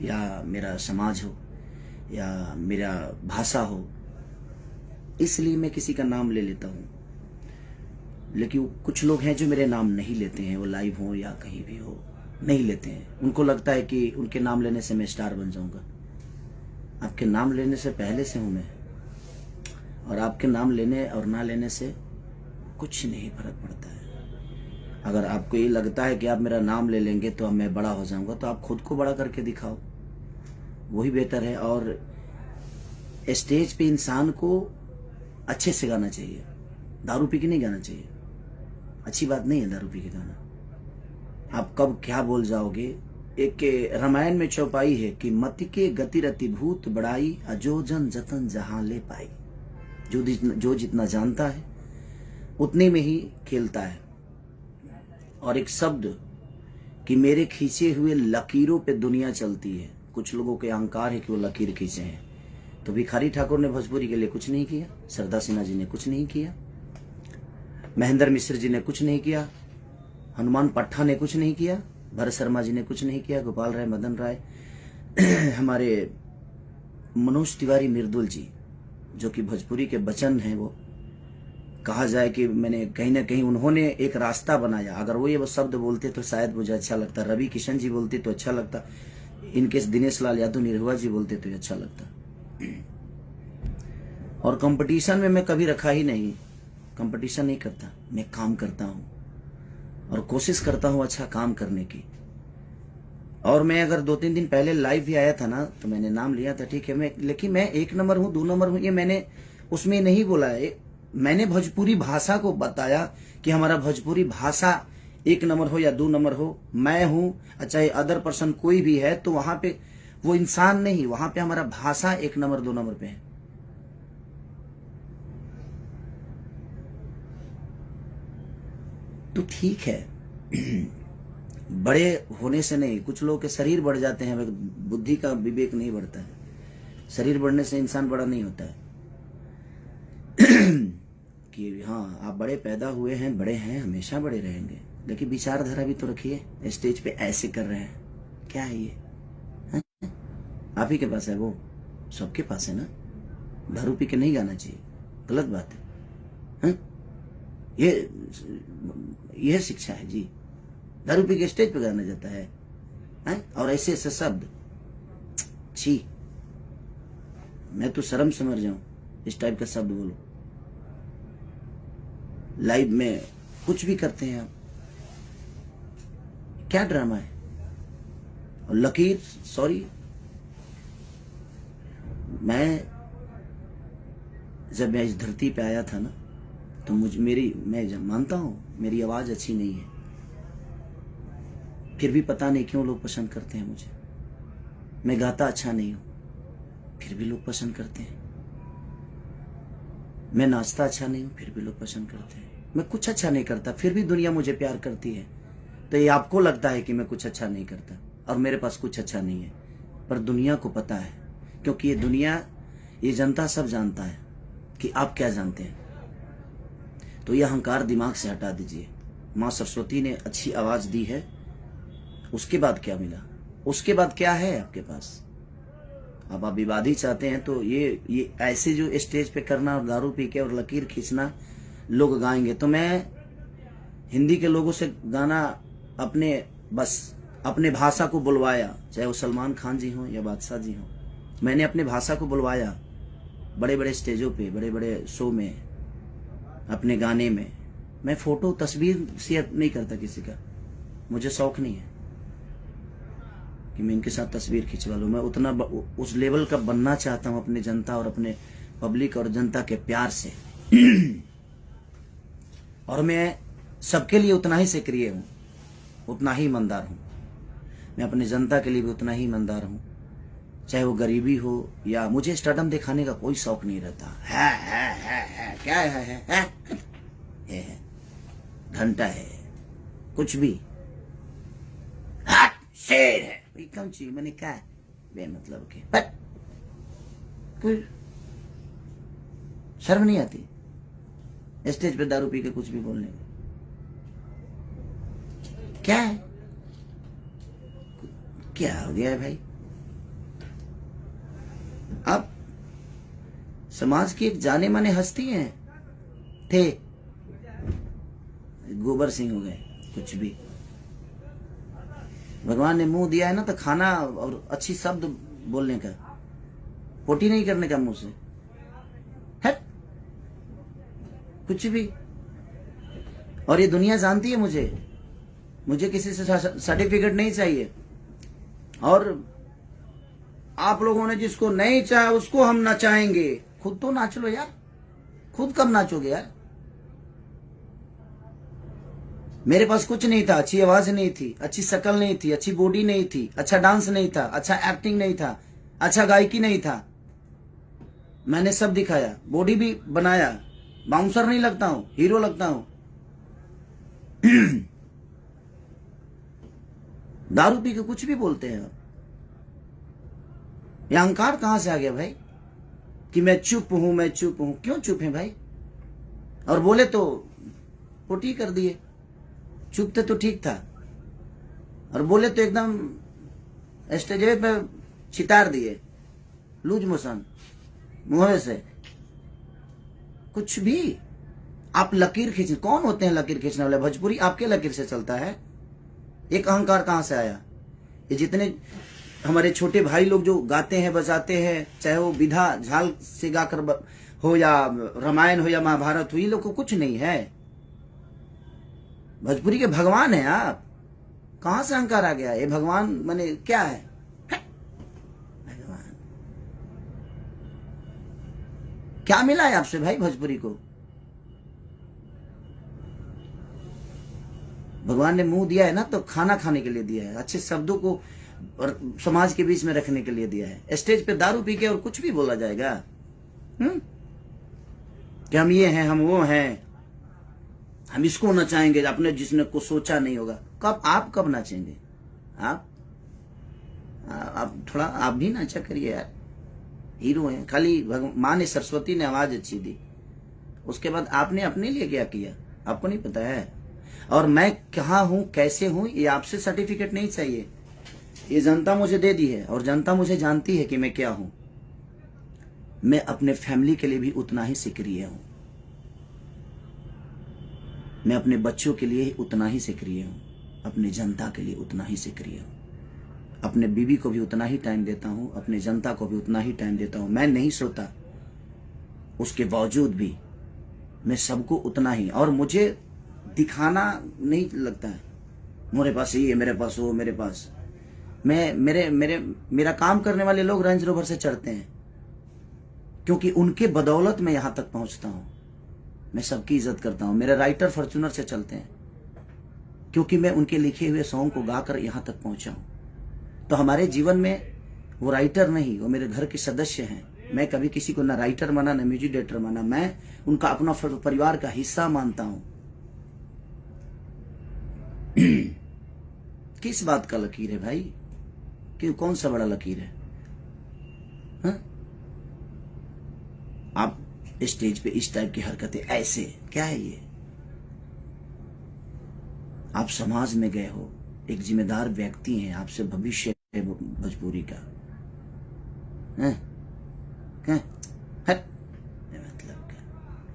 या मेरा समाज हो या मेरा भाषा हो, इसलिए मैं किसी का नाम ले लेता हूँ। लेकिन कुछ लोग हैं जो मेरे नाम नहीं लेते हैं, वो लाइव हो या कहीं भी हो, नहीं लेते हैं। उनको लगता है कि उनके नाम लेने से मैं स्टार बन जाऊंगा। आपके नाम लेने से पहले से हूं मैं, और आपके नाम लेने और ना लेने से कुछ नहीं फर्क पड़ता है। अगर आपको ये लगता है कि आप मेरा नाम ले लेंगे तो अब मैं बड़ा हो जाऊंगा, तो आप खुद को बड़ा करके दिखाओ, वही बेहतर है। और स्टेज पे इंसान को अच्छे से गाना चाहिए, दारू पी के नहीं गाना चाहिए। अच्छी बात नहीं है दारू पी के गाना। आप कब क्या बोल जाओगे। एक रामायण में चौपाई है कि मति के गति रति भूत बड़ाई, अजो जन जतन जहां ले पाई। जो जितना जानता है उतने में ही खेलता है। और एक शब्द कि मेरे खींचे हुए लकीरों पे दुनिया चलती है। कुछ लोगों के अहंकार है कि वो लकीर खींचे हैं। तो भिखारी ठाकुर ने भोजपुरी के लिए कुछ नहीं किया, सरदा सिन्हा जी ने कुछ नहीं किया, महेंद्र मिश्र जी ने कुछ नहीं किया, हनुमान पट्टा ने कुछ नहीं किया, भरत शर्मा जी ने कुछ नहीं किया, गोपाल राय, मदन राय, हमारे मनोज तिवारी मिर्दुल जी, जो कि भोजपुरी के बचन हैं, वो कहा जाए कि मैंने कहीं ना कहीं उन्होंने एक रास्ता बनाया। अगर वो ये शब्द बोलते तो शायद मुझे अच्छा लगता, रवि किशन जी बोलते तो अच्छा लगता, इनके दिनेश लाल यादव निरहुआ जी बोलते तो अच्छा लगता। और कंपटीशन में मैं कभी रखा ही नहीं, कंपटीशन नहीं करता, मैं काम करता हूं और कोशिश करता हूं अच्छा काम करने की। और मैं अगर 2-3 दिन पहले लाइव भी आया था ना, तो मैंने नाम लिया था, ठीक है, लेकिन मैं 1 नंबर हूं, 2 नंबर हूं, ये मैंने उसमें नहीं बोला है। मैंने भोजपुरी भाषा को बताया कि हमारा भोजपुरी भाषा 1 नंबर हो या 2 नंबर हो, मैं हूं, चाहे अदर पर्सन कोई भी है, तो वहां पे वो इंसान नहीं, वहां पे हमारा भाषा 1 नंबर 2 नंबर पे है। तो ठीक है, बड़े होने से नहीं, कुछ लोगों के शरीर बढ़ जाते हैं, बुद्धि का विवेक नहीं बढ़ता है। शरीर बढ़ने से इंसान बड़ा नहीं होता है। कि हाँ आप बड़े पैदा हुए हैं, बड़े हैं, हमेशा बड़े रहेंगे, लेकिन विचारधारा भी तो रखिए। स्टेज पे ऐसे कर रहे हैं, क्या है ये? है? आप ही के पास है, वो सबके पास है ना। दारू पी के नहीं गाना चाहिए, गलत बात है। ये शिक्षा है जी। दारू पी के स्टेज पे गाना जाता है, और ऐसे ऐसे शब्द, छी, मैं तो शर्म से मर जाऊं इस टाइप का शब्द बोलो। लाइव में कुछ भी करते हैं आप, क्या ड्रामा है? और लकीर, सॉरी, मैं जब मैं इस धरती पे आया था ना, तो मैं मानता हूं मेरी आवाज अच्छी नहीं है, फिर भी पता नहीं क्यों लोग पसंद करते हैं मुझे। मैं गाता अच्छा नहीं हूं, फिर भी लोग पसंद करते हैं। मैं नाचता अच्छा नहीं हूं, फिर भी लोग पसंद करते हैं। मैं कुछ अच्छा नहीं करता, फिर भी दुनिया मुझे प्यार करती है। तो ये आपको लगता है कि मैं कुछ अच्छा नहीं करता और मेरे पास कुछ अच्छा नहीं है, पर दुनिया को पता है, क्योंकि ये दुनिया, ये जनता सब जानता है कि आप क्या जानते हैं। तो यह अहंकार दिमाग से हटा दीजिए। माँ सरस्वती ने अच्छी आवाज दी है, उसके बाद क्या मिला? उसके बाद क्या है आपके पास? अब आप विवादी चाहते हैं तो ये ऐसे जो स्टेज पे करना और दारू पी के और लकीर खींचना लोग गाएंगे, तो मैं हिंदी के लोगों से गाना अपने भाषा को बुलवाया, चाहे वो सलमान खान जी हों या बादशाह जी हों। मैंने अपने भाषा को बुलवाया बड़े बड़े स्टेजों पे, बड़े बड़े शो में, अपने गाने में। मैं फोटो तस्वीर शेयर नहीं करता किसी का, मुझे शौक नहीं है कि मैं इनके साथ तस्वीर खिंचवा लूं। मैं उतना उस लेवल का बनना चाहता हूं अपने जनता और अपने पब्लिक और जनता के प्यार से। और मैं सबके लिए उतना ही सक्रिय हूं, उतना ही ईमानदार हूं। मैं अपने जनता के लिए भी उतना ही ईमानदार हूं, चाहे वो गरीबी हो या मुझे स्टारडम दिखाने का कोई शौक नहीं रहता। है क्या है घंटा है, कुछ भी, शेर है, कौन चीज मैंने क्या बेमतलब के, कोई शर्म नहीं आती स्टेज पे दारू पी के कुछ भी बोलने में? क्या है, क्या हो गया है भाई? आप समाज की एक जाने माने हस्ती हैं, थे, गोबर सिंह हो गए, कुछ भी। भगवान ने मुंह दिया है ना तो खाना और अच्छी शब्द बोलने का, पोटी नहीं करने का मुंह से, है कुछ भी। और ये दुनिया जानती है मुझे किसी से सर्टिफिकेट नहीं चाहिए। और आप लोगों ने जिसको नहीं चाहा उसको हम नचाएंगे। खुद तो नाच लो यार, खुद कब नाचोगे यार। मेरे पास कुछ नहीं था, अच्छी आवाज नहीं थी, अच्छी शक्ल नहीं थी, अच्छी बॉडी नहीं थी, अच्छा डांस नहीं था, अच्छा एक्टिंग नहीं था, अच्छा गायकी नहीं था। मैंने सब दिखाया, बॉडी भी बनाया, बाउंसर नहीं लगता हूं, हीरो लगता हूं। दारू पी के कुछ भी बोलते हैं। ये अहंकार कहां से आ गया भाई कि मैं चुप हूं, मैं चुप हूं। क्यों चुप है भाई? और बोले तो पोटी कर दिए। चुप थे तो ठीक था, और बोले तो एकदम स्टेज पे छितार दिए, लूज मोशन मुंह से। कुछ भी आप लकीर खींच, कौन होते हैं लकीर खींचने वाले? भोजपुरी आपके लकीर से चलता है। एक अहंकार कहां से आया? ये जितने हमारे छोटे भाई लोग जो गाते हैं बजाते हैं, चाहे वो विधा झाल से गाकर हो या रामायण हो या महाभारत हो, ये लोग को कुछ नहीं है। भोजपुरी के भगवान है आप। कहां से अहंकार आ गया? ये भगवान माने क्या है? भगवान क्या मिला है आपसे भाई भोजपुरी को? भगवान ने मुंह दिया है ना तो खाना खाने के लिए दिया है, अच्छे शब्दों को और समाज के बीच में रखने के लिए दिया है। स्टेज पे दारू पी के और कुछ भी बोला जाएगा कि हम ये हैं, हम वो हैं, हम इसको नचाएंगे, अपने जिसने को सोचा नहीं होगा। कब नाचेंगे आप थोड़ा आप भी नाचा करिए यार। हीरो हैं, खाली माँ ने, सरस्वती ने आवाज अच्छी दी, उसके बाद आपने अपने लिए क्या किया आपको नहीं पता है। और मैं कहाँ हूं, कैसे हूं, ये आपसे सर्टिफिकेट नहीं चाहिए। ये जनता मुझे दे दी है, और जनता मुझे जानती है कि मैं क्या हूं। मैं अपने फैमिली के लिए भी उतना ही सक्रिय हूं, मैं अपने बच्चों के लिए उतना ही सक्रिय हूं, अपने जनता के लिए उतना ही सक्रिय हूं, अपने बीवी को भी उतना ही टाइम देता हूं, अपने जनता को भी उतना ही टाइम देता हूं। मैं नहीं सोता, उसके बावजूद भी मैं सबको उतना ही। और मुझे दिखाना नहीं लगता है मेरे पास ये, मेरे पास वो, मेरे पास मेरा काम करने वाले लोग रेंज रोवर से चढ़ते हैं, क्योंकि उनके बदौलत मैं यहां तक पहुंचता हूं। मैं सबकी इज्जत करता हूं। मेरे राइटर फॉर्च्यूनर से चलते हैं, क्योंकि मैं उनके लिखे हुए सॉन्ग को गाकर यहां तक पहुंचा हूं। तो हमारे जीवन में वो राइटर नहीं, वो मेरे घर के सदस्य हैं। मैं कभी किसी को ना राइटर माना, ना म्यूजिक डायरेक्टर माना, मैं उनका अपना परिवार का हिस्सा मानता हूं। किस बात का लकीर है भाई? कि कौन सा बड़ा लकीर है? हा? आप स्टेज पे इस टाइप की हरकतें, ऐसे क्या है ये? आप समाज में गए हो, एक जिम्मेदार व्यक्ति हैं, आपसे भविष्य है भोजपुरी का। है? क्या? हट, मतलब क्या?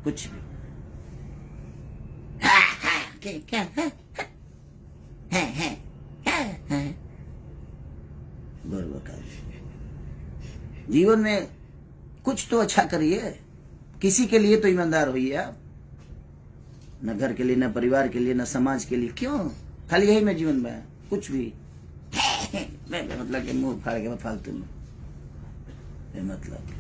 कुछ भी क्या है? जीवन में कुछ तो अच्छा करिए, किसी के लिए तो ईमानदार होइए आप। न घर के लिए, न परिवार के लिए, न समाज के लिए। क्यों खाली यही में जीवन में कुछ भी मतलब कि मुंह फाड़ के फालतू में मतलब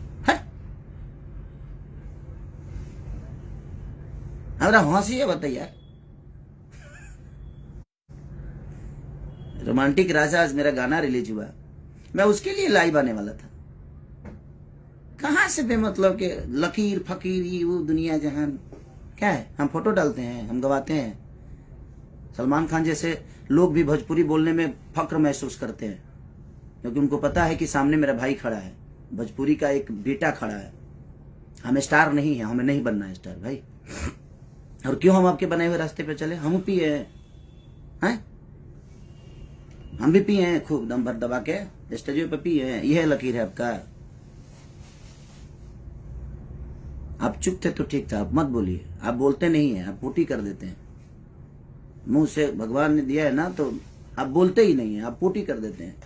हमारा हंसी है। बताइए, रोमांटिक राजा आज मेरा गाना रिलीज हुआ, मैं उसके लिए लाइव आने वाला था। कहां से बेमतलब के लकीर फकीर ये वो दुनिया जहान क्या है? हम फोटो डालते हैं, हम गवाते हैं। सलमान खान जैसे लोग भी भोजपुरी बोलने में फक्र महसूस करते हैं, क्योंकि उनको पता है कि सामने मेरा भाई खड़ा है, भोजपुरी का एक बेटा खड़ा है। हमें स्टार नहीं है, हमें नहीं बनना है स्टार भाई। और क्यों हम आपके बनाए हुए रास्ते पे चले? हम पिए हैं, हम भी पिए हैं खूब दम भर दबा के, स्टेज पे पिए हैं। यह लकीर है आपका? आप चुप थे तो ठीक था, आप मत बोलिए। आप बोलते नहीं है, आप पोटी कर देते हैं। मुंह से भगवान ने दिया है ना, तो आप बोलते ही नहीं है, आप पोटी कर देते हैं।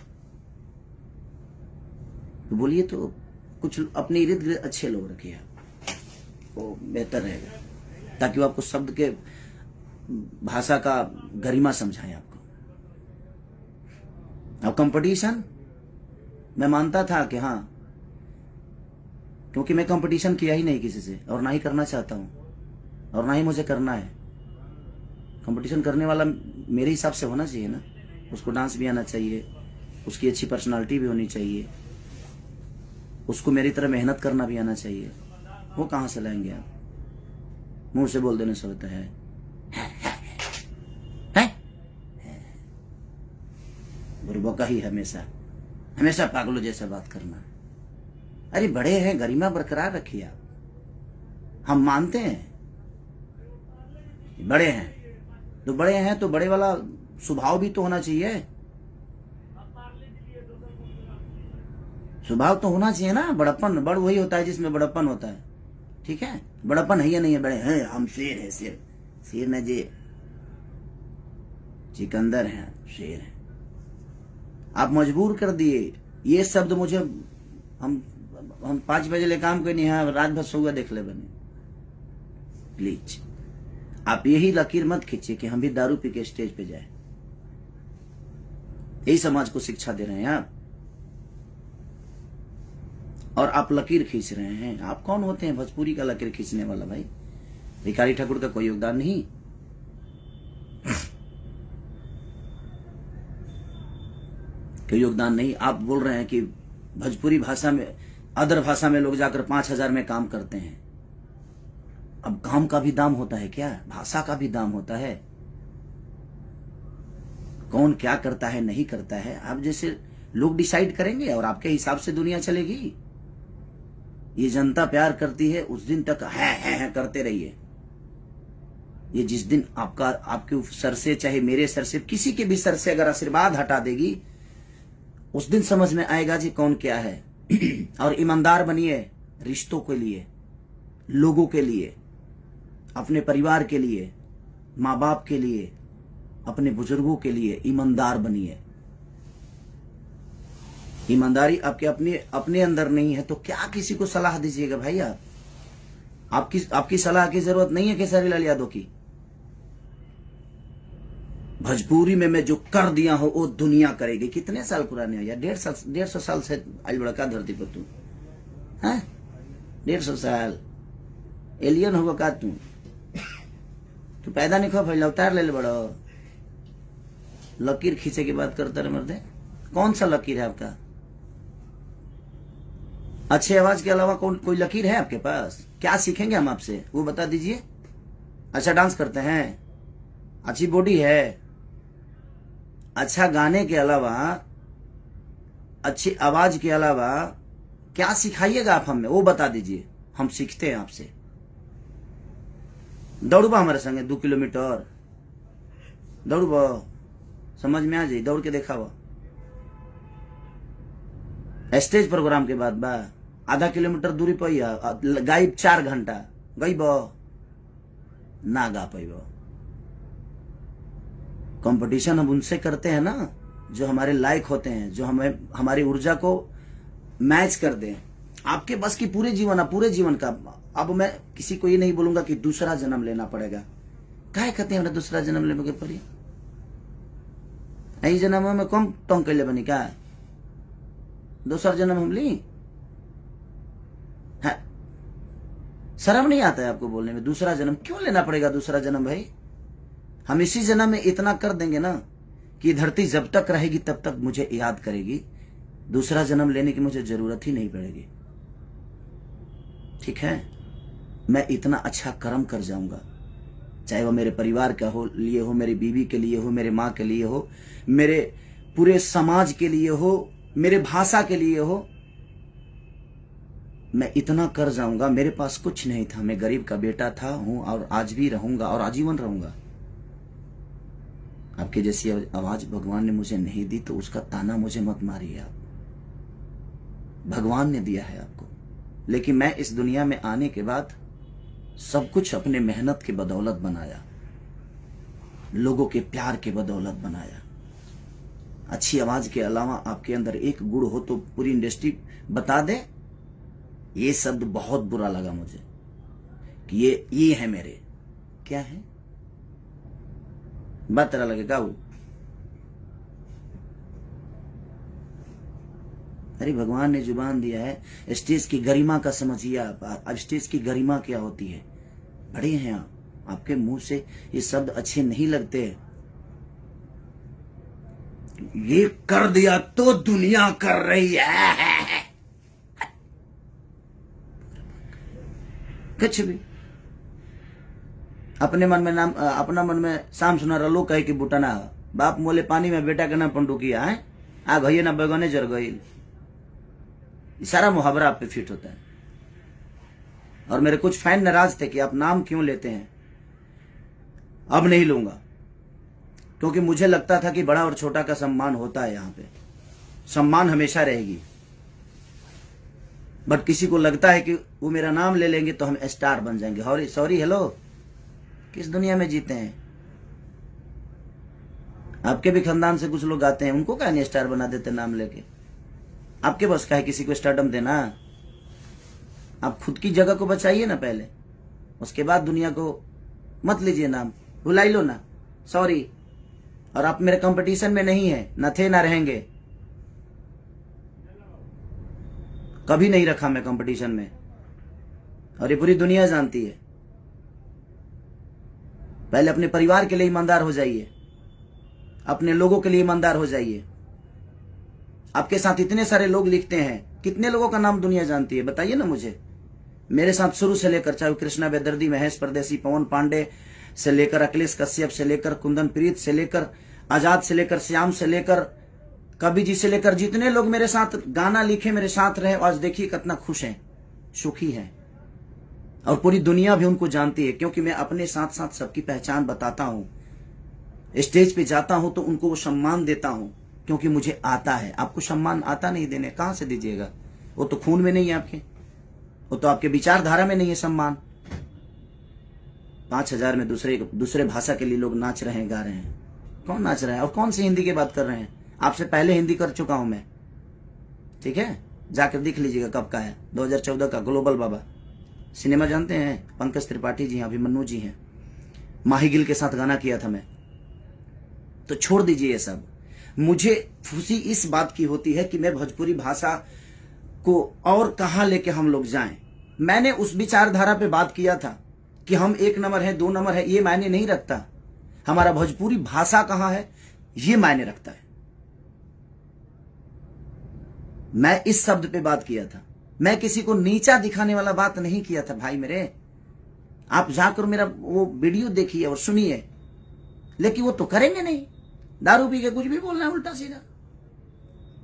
तो बोलिए, तो कुछ अपने इर्द गिर्द अच्छे लोग रखिए, वो बेहतर रहेगा, ताकि वो आपको शब्द के भाषा का गरिमा समझाएं आपको। अब कंपटीशन मैं मानता था कि हाँ, क्योंकि मैं कंपटीशन किया ही नहीं किसी से, और ना ही करना चाहता हूं, और ना ही मुझे करना है। कंपटीशन करने वाला मेरे हिसाब से होना चाहिए ना, उसको डांस भी आना चाहिए, उसकी अच्छी पर्सनालिटी भी होनी चाहिए, उसको मेरी तरह मेहनत करना भी आना चाहिए। वो कहां से लाएंगे आप? मुंह से बोल देने से होता है? बुरबका ही हमेशा हमेशा पागलों जैसा बात करना। अरे बड़े हैं, गरिमा बरकरार रखिए आप। हम मानते हैं बड़े हैं, तो बड़े हैं तो बड़े वाला स्वभाव भी तो होना चाहिए। स्वभाव तो होना चाहिए ना। बड़प्पन, बड़ वही होता है जिसमें बड़प्पन होता है। ठीक है, बड़प्पन है या नहीं है? बड़े हैं, हम शेर है, शेर। शेर न जी, सिकंदर हैं, शेर है। आप मजबूर कर दिए ये शब्द मुझे। हम 5 बजे ले काम कोई नहीं है, रात भर सोगा देख ले बने। प्लीज आप यही लकीर मत खींचिए कि हम भी दारू पी के स्टेज पे जाए। यही समाज को शिक्षा दे रहे हैं आप, और आप लकीर खींच रहे हैं। आप कौन होते हैं भोजपुरी का लकीर खींचने वाला? भाई भिखारी ठाकुर का कोई योगदान नहीं। कोई योगदान नहीं। आप बोल रहे हैं कि भोजपुरी भाषा में, अदर भाषा में लोग जाकर 5,000 में काम करते हैं। अब काम का भी दाम होता है क्या? भाषा का भी दाम होता है। कौन क्या करता है नहीं करता है, आप जैसे लोग डिसाइड करेंगे और आपके हिसाब से दुनिया चलेगी। ये जनता प्यार करती है, उस दिन तक है करते रहिए। ये जिस दिन आपके सर से, चाहे मेरे सर से, किसी के भी सर से अगर आशीर्वाद हटा देगी, उस दिन समझ में आएगा जी कौन क्या है। और ईमानदार बनिए रिश्तों के लिए, लोगों के लिए, अपने परिवार के लिए, माँ बाप के लिए, अपने बुजुर्गों के लिए ईमानदार बनिए। ईमानदारी आपके अपने अंदर नहीं है तो क्या किसी को सलाह दीजिएगा भाई? आपकी सलाह की जरूरत नहीं है केसरी लाल यादव की। भोजपुरी में मैं जो कर दिया हूं वो दुनिया करेगी। कितने साल पुराने हो यार? 150 साल से आज बड़का धरती पर तू है। 150 साल एलियन होगा का तू पैदा नहीं खो फैला उतार ले बड़ो। लकीर खींचे की बात करता रहे मर्दे। कौन सा लकीर है आपका? अच्छे आवाज के अलावा कोई लकीर है आपके पास? क्या सीखेंगे हम आपसे, वो बता दीजिए। अच्छा डांस करते हैं, अच्छी बॉडी है, अच्छा गाने के अलावा, अच्छी आवाज के अलावा क्या सिखाइएगा आप हमें, वो बता दीजिए। हम सीखते हैं आपसे। दौड़बा हमारे संगे 2 किलोमीटर दौड़बा, समझ में आ जाए, दौड़ के देखा हुआ। स्टेज प्रोग्राम के बाद बा आधा किलोमीटर दूरी पर गायब 4 घंटा गईब ना गा पैब। कंपटीशन हम उनसे करते हैं ना जो हमारे लायक होते हैं, जो हमें हमारी ऊर्जा को मैच कर दें। आपके बस की पूरे जीवन का। अब मैं किसी को ये नहीं बोलूंगा कि दूसरा जन्म लेना पड़ेगा। काहे कहते हैं दूसरा जन्म लेने के पड़ी? यही जन्म में कम टोंग कर ले बनी का दूसरा जन्म हम ली है? शर्म नहीं आता है आपको बोलने में? दूसरा जन्म क्यों लेना पड़ेगा? दूसरा जन्म भाई हम इसी जन्म में इतना कर देंगे ना कि धरती जब तक रहेगी तब तक मुझे याद करेगी। दूसरा जन्म लेने की मुझे जरूरत ही नहीं पड़ेगी। ठीक है, मैं इतना अच्छा कर्म कर जाऊंगा, चाहे वो मेरे परिवार का हो लिए हो, मेरी बीवी के लिए हो, मेरे माँ के लिए हो, मेरे पूरे समाज के लिए हो, मेरे भाषा के लिए हो। मैं इतना कर जाऊंगा। मेरे पास कुछ नहीं था, मैं गरीब का बेटा था, हूं और आज भी रहूंगा और आजीवन रहूंगा। आपके जैसी आवाज भगवान ने मुझे नहीं दी तो उसका ताना मुझे मत मारिए आप। भगवान ने दिया है आपको। लेकिन मैं इस दुनिया में आने के बाद सब कुछ अपने मेहनत की बदौलत बनाया, लोगों के प्यार के बदौलत बनाया। अच्छी आवाज के अलावा आपके अंदर एक गुण हो तो पूरी इंडस्ट्री बता दे। ये शब्द बहुत बुरा लगा मुझे कि ये है मेरे, क्या है बात तेरा लगेगा वो। अरे भगवान ने जुबान दिया है, स्टेज की गरिमा का समझिए आप। अब स्टेज की गरिमा क्या होती है? बड़े हैं आप, आपके मुंह से ये शब्द अच्छे नहीं लगते। ये कर दिया तो दुनिया कर रही है, कुछ भी अपने मन में नाम, अपना मन में शाम सुना रलो कहे कि बुटना बाप मोले पानी में बेटा के नाम पंडुकिया है आ गई ना बैगने जर गई। सारा मुहावरा आप पे फिट होता है। और मेरे कुछ फैन नाराज थे कि आप नाम क्यों लेते हैं। अब नहीं लूंगा, क्योंकि मुझे लगता था कि बड़ा और छोटा का सम्मान होता है। यहाँ पे सम्मान हमेशा रहेगी, बट किसी को लगता है कि वो मेरा नाम ले लेंगे तो हम स्टार बन जाएंगे। सॉरी हेलो, किस दुनिया में जीते हैं? आपके भी खानदान से कुछ लोग आते हैं, उनको क्या नहीं स्टार बना देते नाम लेके? आपके बस का है किसी को स्टारडम देना? आप खुद की जगह को बचाइए ना पहले, उसके बाद दुनिया को मत लीजिए नाम, भुला लो ना। सॉरी, और आप मेरे कंपटीशन में नहीं है, न थे ना रहेंगे, कभी नहीं रखा मैं कंपटीशन में, और ये पूरी दुनिया जानती है। पहले अपने परिवार के लिए ईमानदार हो जाइए, अपने लोगों के लिए ईमानदार हो जाइए। आपके साथ इतने सारे लोग लिखते हैं, कितने लोगों का नाम दुनिया जानती है बताइए ना मुझे। मेरे साथ शुरू से लेकर, चाहे कृष्णा बेदर्दी, महेश परदेसी, पवन पांडे से लेकर अखिलेश कश्यप से लेकर कुंदन प्रीत से लेकर आजाद से लेकर श्याम से लेकर कवि जी से लेकर, जितने लोग मेरे साथ गाना लिखे, मेरे साथ रहे, आज देखिए कितना खुश हैं, सुखी हैं। और पूरी दुनिया भी उनको जानती है, क्योंकि मैं अपने साथ साथ सबकी पहचान बताता हूं। स्टेज पे जाता हूं तो उनको वो सम्मान देता हूं, क्योंकि मुझे आता है। आपको सम्मान आता नहीं देने, कहां से दीजिएगा? वो तो खून में नहीं है आपके, वो तो आपके विचारधारा में नहीं है सम्मान। 5000 में दूसरे भाषा के लिए लोग नाच रहे हैं, गा रहे हैं। कौन नाच रहा है? और कौन सी हिंदी की बात कर रहे हैं? आपसे पहले हिंदी कर चुका हूं मैं, ठीक है? जाकर देख लीजिएगा कब का है, 2014 का। ग्लोबल बाबा सिनेमा जानते हैं? पंकज त्रिपाठी जी हैं, अभिमन्यु जी हैं, माही गिल के साथ गाना किया था मैं। तो छोड़ दीजिए ये सब। मुझे खुशी इस बात की होती है कि मैं भोजपुरी भाषा को और कहां लेके हम लोग जाएं। मैंने उस विचारधारा पे बात किया था कि हम 1 नंबर है, 2 नंबर है, ये मायने नहीं रखता। हमारा भोजपुरी भाषा कहां है, ये मायने रखता है। मैं इस शब्द पे बात किया था, मैं किसी को नीचा दिखाने वाला बात नहीं किया था भाई मेरे। आप जाकर मेरा वो वीडियो देखिए और सुनिए, लेकिन वो तो करेंगे नहीं। दारू पी के कुछ भी बोलना है उल्टा सीधा,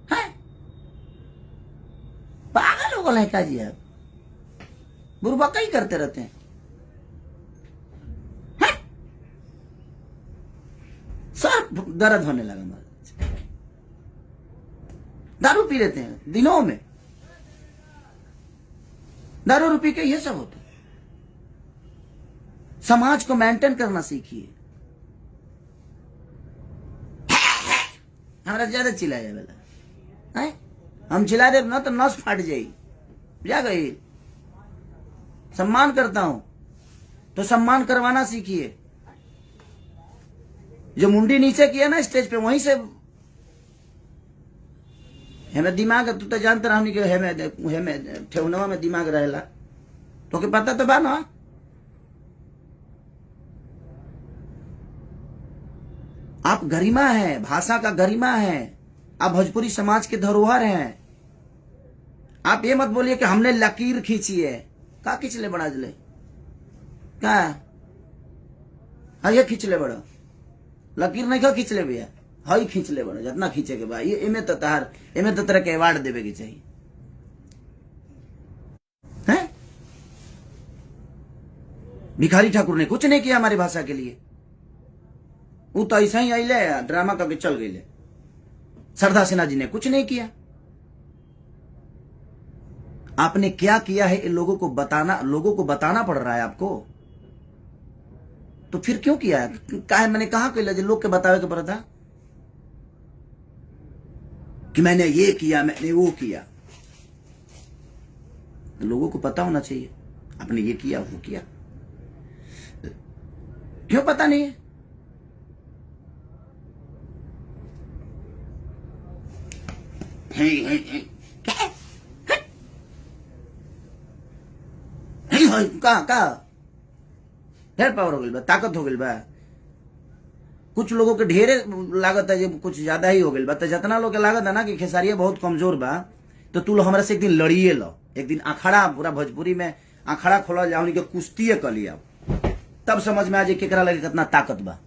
है पागल हो गए क्या जी? आप बुरबका ही करते रहते हैं, है? सब दर्द होने लगा हमारा। दारू पी लेते हैं दिनों में, दारू पी के ये सब होता है। समाज को मेंटेन करना सीखिए। हमारा ज्यादा चिल्ला जाए वाला है, हम चिल्ला दे ना तो नस फाट जाई, जा गई। सम्मान करता हूं तो सम्मान करवाना सीखिए। जो मुंडी नीचे किया ना स्टेज पे, वहीं से हमें दिमाग, तू तो जानता रहा कि हमें ठेवनवा में दिमाग रहेला, तो के पता तो बा ना। आप गरिमा है, भाषा का गरिमा है, आप भोजपुरी समाज के धरोहर हैं। आप ये मत बोलिए कि हमने लकीर खींची है। का खींच ले बड़ा जले का? हाँ ये खींच ले बड़ा, लकीर नहीं का खींच ले भैया, हाँ खींच ले बड़ा, जितना खींचे के भाई। इमे तो तरह के अवार्ड देवे के चाहिए, हैं? भिखारी ठाकुर ने कुछ नहीं किया हमारी भाषा के लिए, वो तो ऐसा ही आइले ड्रामा करके चल गए। सरदा सिन्हा जी ने कुछ नहीं किया। आपने क्या किया है ये लोगों को बताना पड़ रहा है आपको। तो फिर क्यों किया है? काहे मैंने कहा कि लोग के बतावे के पड़ता कि मैंने ये किया, मैंने वो किया। लोगों को पता होना चाहिए आपने ये किया वो किया। क्यों पता नहीं है? का ढेर पावर हो गई बा, ताकत हो गई बा। कुछ लोगों के ढेरे लागत है, जब कुछ ज्यादा ही हो गई बा। तो जितना लोग के लागत है ना कि खेसारिया बहुत कमजोर बा, तो तू लोग हमारे से एक दिन लड़िए लो। एक दिन अखाड़ा, पूरा भोजपुरी में अखाड़ा खोला जाओ, उनके कुश्ती कर लिया, तब समझ में आ जाए केकरा लगे कितना ताकत बा।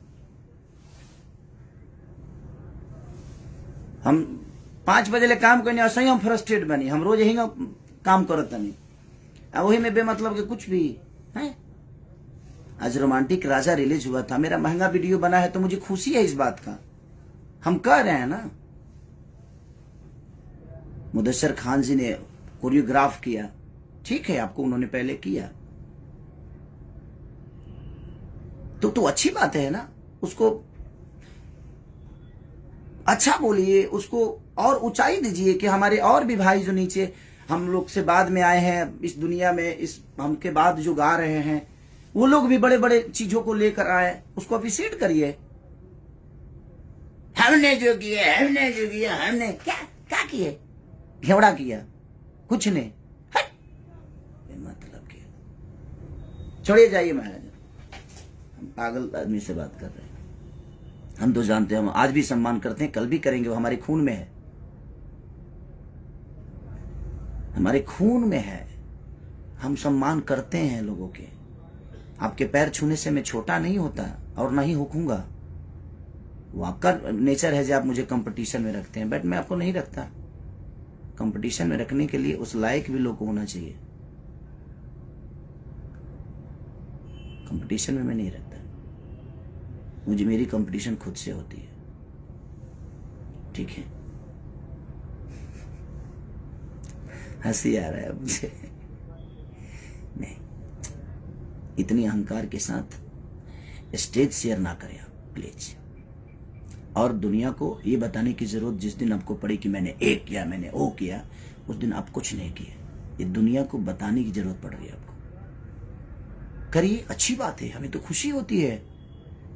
हम 5 बजे ले काम करने ऐसे ही हम फ्रस्ट्रेट बनी। हम रोज यही काम करत नहीं, वही में बेमतलब के कुछ भी है। आज रोमांटिक राजा रिलीज हुआ था, मेरा महंगा वीडियो बना है, तो मुझे खुशी है इस बात का। हम कह रहे हैं ना, मुदस्सर खान जी ने कोरियोग्राफ किया, ठीक है, आपको उन्होंने पहले किया तो अच्छी बात है ना। उसको अच्छा बोलिए, उसको और ऊंचाई दीजिए कि हमारे और भी भाई जो नीचे हम लोग से बाद में आए हैं इस दुनिया में, इस हमके बाद जो गा रहे हैं, वो लोग भी बड़े बड़े चीजों को लेकर आए, उसको अप्रिशिएट करिए। हमने जो किया, हमने क्या किए? घेवड़ा किया, कुछ नहीं, मतलब क्या। छोड़िए, जाइए महाराज, हम पागल आदमी से बात कर रहे हैं। हम तो जानते हैं, हम आज भी सम्मान करते हैं, कल भी करेंगे, वो हमारे खून में है, हमारे खून में है। हम सम्मान करते हैं लोगों के। आपके पैर छूने से मैं छोटा नहीं होता और ना ही होऊंगा। वो आपका नेचर है जो आप मुझे कंपटीशन में रखते हैं, बट मैं आपको नहीं रखता। कंपटीशन में रखने के लिए उस लायक भी लोग को होना चाहिए। कंपटीशन में मैं नहीं रखता, मुझे मेरी कंपटीशन खुद से होती है, ठीक है। हंसी आ रहा है मुझे। नहीं, इतनी अहंकार के साथ स्टेज शेयर ना करें आप प्लीज। और दुनिया को ये बताने की जरूरत जिस दिन आपको पड़ी कि मैंने ये किया, मैंने वो किया, उस दिन आप कुछ नहीं किए। ये दुनिया को बताने की जरूरत पड़ रही है आपको। करिए, अच्छी बात है, हमें तो खुशी होती है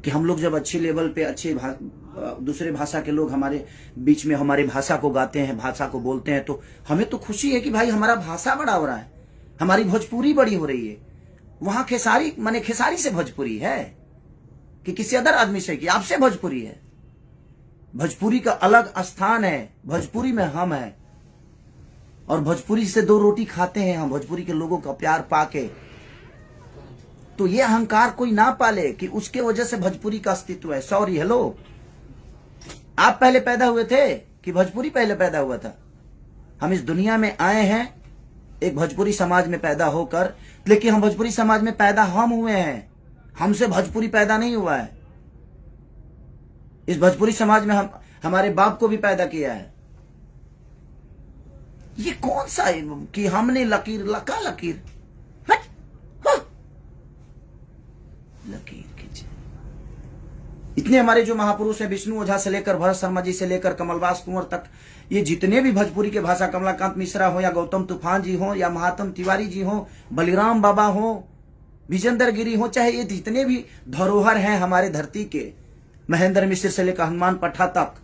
कि हम लोग जब अच्छे लेवल पे अच्छे दूसरे भाषा के लोग हमारे बीच में हमारी भाषा को गाते हैं, भाषा को बोलते हैं, तो हमें तो खुशी है कि भाई हमारा भाषा बड़ा हो रहा है, हमारी भोजपुरी बड़ी हो रही है। वहां खेसारी माने खेसारी से भोजपुरी है कि किसी अदर आदमी से, कि आपसे भोजपुरी है। भोजपुरी का अलग स्थान है, भोजपुरी में हम है, और भोजपुरी से 2 रोटी खाते हैं हम, भोजपुरी के लोगों का प्यार पाके। तो ये अहंकार कोई ना पाले कि उसके वजह से भोजपुरी का अस्तित्व है। सॉरी, हेलो, आप पहले पैदा हुए थे कि भोजपुरी पहले पैदा हुआ था? हम इस दुनिया में आए हैं एक भोजपुरी समाज में पैदा होकर, लेकिन हम भोजपुरी समाज में पैदा हम हुए हैं, हमसे भोजपुरी पैदा नहीं हुआ है। इस भोजपुरी समाज में हम हमारे बाप को भी पैदा किया है। ये कौन सा है कि हमने लकीर लका लकीर लकीर खींचे। इतने हमारे जो महापुरुष हैं, विष्णु ओझा से लेकर भरत शर्मा जी से लेकर कमलवास कुंवर तक, ये जितने भी भोजपुरी के भाषा, कमलाकांत मिश्रा हो या गौतम तूफान जी हो या महात्म तिवारी जी हो, बलिराम बाबा हो, विजेंद्र गिरी हो, चाहे ये जितने भी धरोहर हैं हमारे धरती के, महेंद्र मिश्र से लेकर हनुमान पट्टा तक,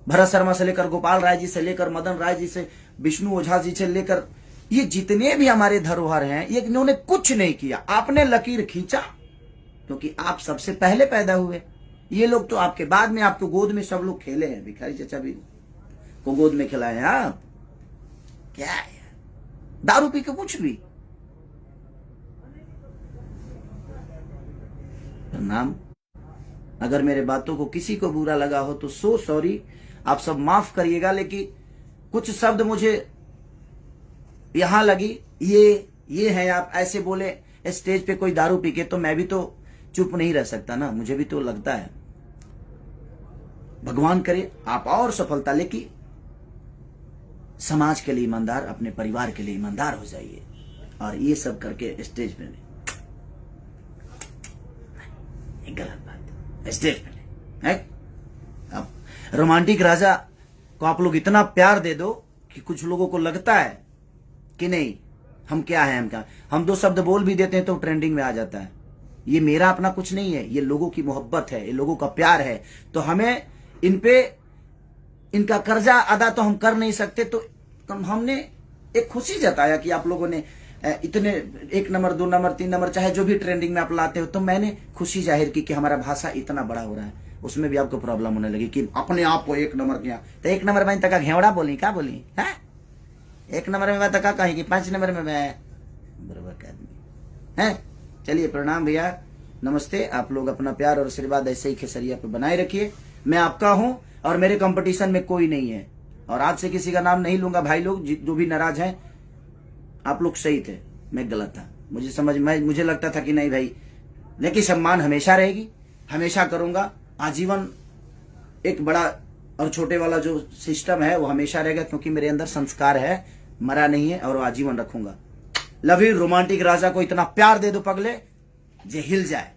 भरत शर्मा से लेकर गोपाल राय जी से लेकर मदन राय जी से विष्णु ओझा जी से लेकर, ये जितने भी हमारे धरोहर हैं, ये इन्होंने कुछ नहीं किया। आपने लकीर खींचा क्योंकि आप सबसे पहले पैदा हुए। ये लोग तो आपके बाद में, आपको गोद में सब लोग खेले हैं। भिखारी चचा भी को गोद में खिलाए हैं आप। क्या है, दारू पी के कुछ भी। नाम, अगर मेरे बातों को किसी को बुरा लगा हो तो सो सॉरी, आप सब माफ करिएगा। लेकिन कुछ शब्द मुझे यहां लगी, ये है, आप ऐसे बोले स्टेज पे कोई दारू पी के, तो मैं भी तो चुप नहीं रह सकता ना, मुझे भी तो लगता है। भगवान करे आप और सफलता, लेकिन समाज के लिए ईमानदार, अपने परिवार के लिए ईमानदार हो जाइए। और ये सब करके स्टेज पे नहीं, गलत बात, स्टेज पे नहीं है। अब रोमांटिक राजा को आप लोग इतना प्यार दे दो कि कुछ लोगों को लगता है कि नहीं हम क्या है, हम क्या, हम दो शब्द बोल भी देते हैं तो ट्रेंडिंग में आ जाता है। ये मेरा अपना कुछ नहीं है, ये लोगों की मोहब्बत है, ये लोगों का प्यार है। तो हमें इन पे इनका कर्जा अदा तो हम कर नहीं सकते, तो हमने एक खुशी जताया कि आप लोगों ने इतने 1 नंबर 2 नंबर 3 नंबर चाहे जो भी ट्रेंडिंग में आप लाते हो, तो मैंने खुशी जाहिर की कि हमारा भाषा इतना बड़ा हो रहा है। उसमें भी आपको प्रॉब्लम होने लगी कि अपने आप को 1 नंबर किया, तो 1 नंबर में तक घेवड़ा बोली, क्या बोली है, 1 नंबर में मैं तक कहेगी, 5 नंबर में मैं बराबर का आदमी है। चलिए प्रणाम भैया, नमस्ते। आप लोग अपना प्यार और आशीर्वाद ऐसे ही खेसरिया पे बनाए रखिए। मैं आपका हूं और मेरे कंपटीशन में कोई नहीं है, और आज से किसी का नाम नहीं लूंगा। भाई लोग जो भी नाराज हैं, आप लोग सही थे, मैं गलत था, मुझे लगता था कि नहीं भाई, लेकिन सम्मान हमेशा रहेगी, हमेशा करूंगा आजीवन। एक बड़ा और छोटे वाला जो सिस्टम है वो हमेशा रहेगा, क्योंकि मेरे अंदर संस्कार है, मरा नहीं है, और वो आजीवन रखूंगा। Love you. रोमांटिक राजा को इतना प्यार दे दो पगले जे हिल जाए।